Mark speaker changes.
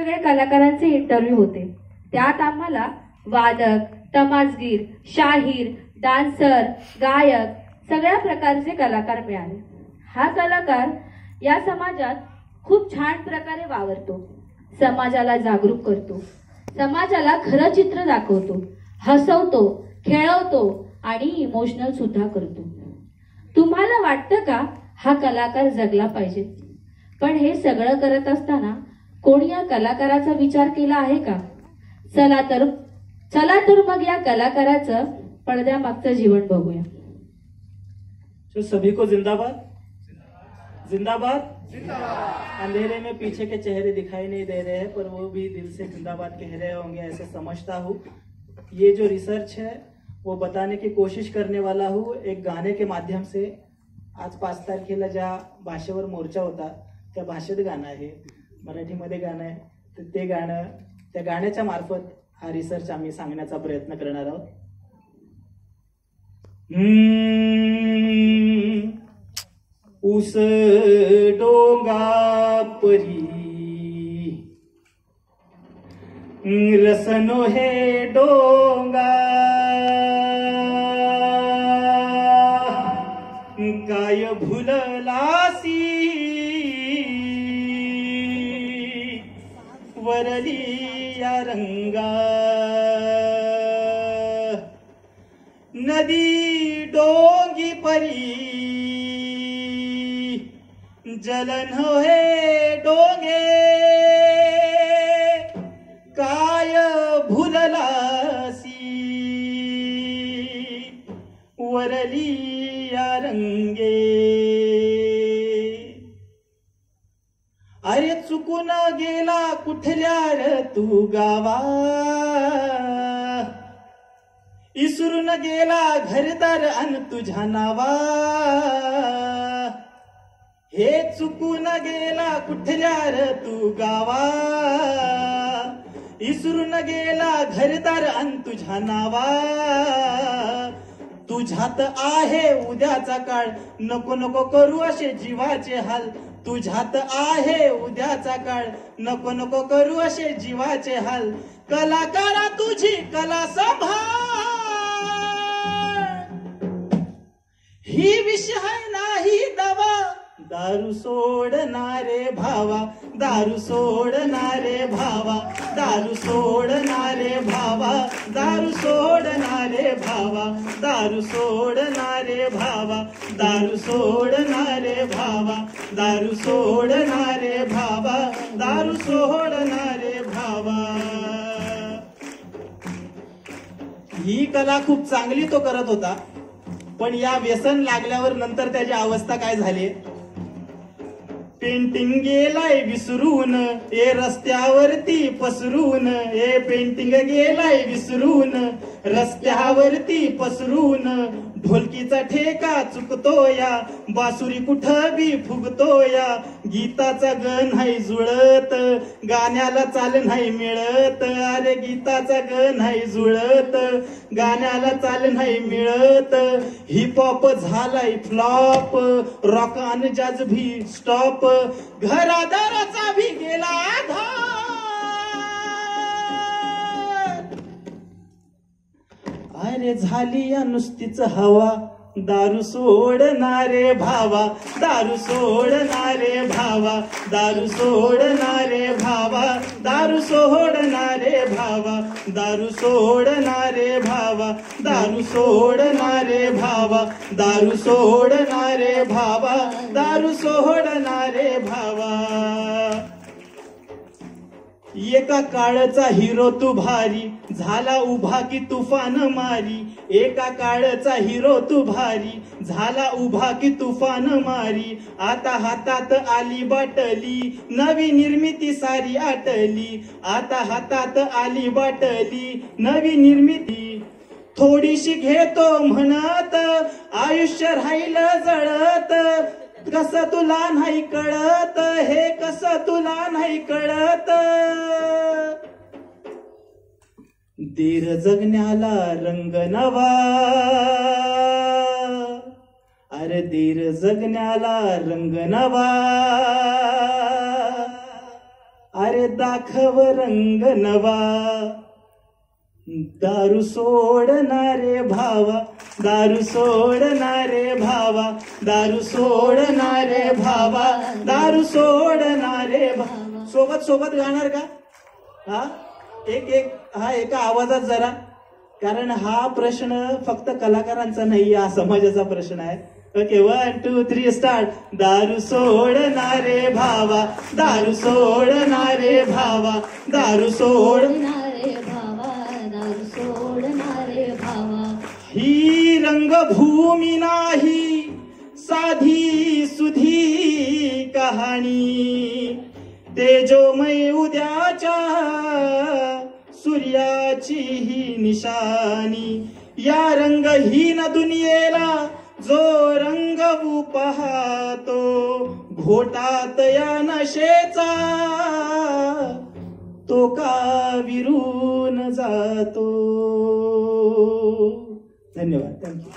Speaker 1: वेगवेगळ्या कलाकारांचे इंटरव्ह्यू होते. त्यात आम्हाला वादक, तमासगीर, शाहीर, डान्सर, गायक सगळ्या प्रकारचे कलाकार मिळाले. हा कलाकार या समाजात खूप छान प्रकारे वावरतो, समाजाला जागरूक करतो, समाजाला खरं चित्र दाखवतो, हसवतो, खेळवतो आणि इमोशनल सुद्धा करतो. तुम्हाला वाटतं का हा कलाकार जगला पाहिजे? पण हे सगळं करत असताना कोणी या कलाकाराचा विचार केला आहे का? चला तर मग या कलाकाराचं पडद्यामागचं जीवन बघूया.
Speaker 2: तो सभी को जिंदाबाद, जिंदाबाद, अंधेरे में पीछे के चेहरे दिखाई नहीं दे रहे हैं, पर वो भी दिल से जिंदाबाद कह रहे होंगे ऐसे समझता हूँ. ये जो रिसर्च है वो बताने की कोशिश करने वाला हूँ एक गाने के माध्यम से. आज 5 तारखेला ज्या भाषेवर मोर्चा होता त्या भाषेत गाणं आहे, मराठीमध्ये गाणं आहे. तर ते गाणं, त्या गाण्याच्या मार्फत हा रिसर्च आम्ही सांगण्याचा प्रयत्न करणार आहोत. उस डोंगा परी रसनो हे डोंगा काय भुललासी वरली या रंगा. नदी डोंगी परी जलन हे डोंगे काय भुललासी वरली या रंगे. अरे चुकून गेला कुठल्या र तू गावा, इसरून गेला घरदार अन तुझ्या नावा. हे चुकून गेला कुठल्या र तू गावा, इसरून गेला घरदार अन तुझ्या नावा. तुझ्यात आहे उद्याचा काळ, नको नको करू असे जीवाचे हाल. तुझ्यात आहे उद्याचा काळ, नको नको करू असे जीवाचे हाल. कलाकारा तुझी कला सांभाळ, ही विषय नाही दवा. दारू सोडणारे भावा, दारू सोडणारे भावा, दारू सोडणारे भावा, दारू सोडणारे भावा, दारू सोडणारे भावा, दारू सोडणारे भावा, दारू सोडणारे भावा, दारू सोडणारे भावा. ही कला खूप चांगली तो करत होता, पण या व्यसन लागल्यावर नंतर त्याची अवस्था काय झाली? पेंटिंग गेलाय विसरून, ए रस्त्यावरती पसरून, ए पेंटिंग गेलाय विसरून, रस्त्यावरती पसरून. ढोलकीचा ठेका चुकतो या, बासुरी कुठं बी फुगतो या. गीताचा ग नाही जुळत, गाण्याला चाल नाही मिळत. अरे गीताचा ग नाही जुळत, गाण्याला चाल नाही मिळत. हिपहॉप झालाय फ्लॉप, रॉक अन जॅझ भी स्टॉप. घरादाराचा भी गेला आधार. अरे झाली या नुसतीच हवा, दारू सोडणारे भावा, दारू सोडणारे भावा, दारू सोडणारे भावा, दारू सोडणारे भावा, दारू सोडणारे भावा, दारू सोडणारे भावा, दारू सोडणारे भावा, दारू सोडणारे भावा. एका काळचा हिरो तू भारी, झाला उभा की तुफान मारी. एका काळचा हिरो तू भारी, झाला उभा की तुफान मारी. आता हातात आली बाटली, नवी निर्मिती सारी आटली. आता हातात आली बाटली, नवी निर्मिती. थोडीशी घेतो म्हणत, आयुष्य राहिलं जळत. कसं तुला नाही कळत, हे कसं तुला नाही कळत. दीर जगण्याला रंग नवा, अरे दीर जगण्याला रंग नवा. अरे दाखव रंग नवा, दारू सोडणारे भावा, दारू सोडणारे भावा, दारू सोडणारे भावा, दारू सोडणारे भावा. सोबत सोबत गाणार का? हा एका आवाजात जरा, कारण हा प्रश्न फक्त कलाकारांचा नाही, हा समाजाचा प्रश्न आहे. Okay, 1 2 3 start. दारू सोडणारे भावा, दारू सोडणारे भावा, दारू सोडणारे भावा, दारू सोडणारे भावा. ही रंगभूमी नाही साधी सुधी कहाणी, तेजोमय उद्याच्या सूर्याची ही निशाणी. या रंगहीन दुनियेला जो रंगवू पाहतो, घोटात या नशेचा तो का विरून जातो. धन्यवाद. थँक्यू.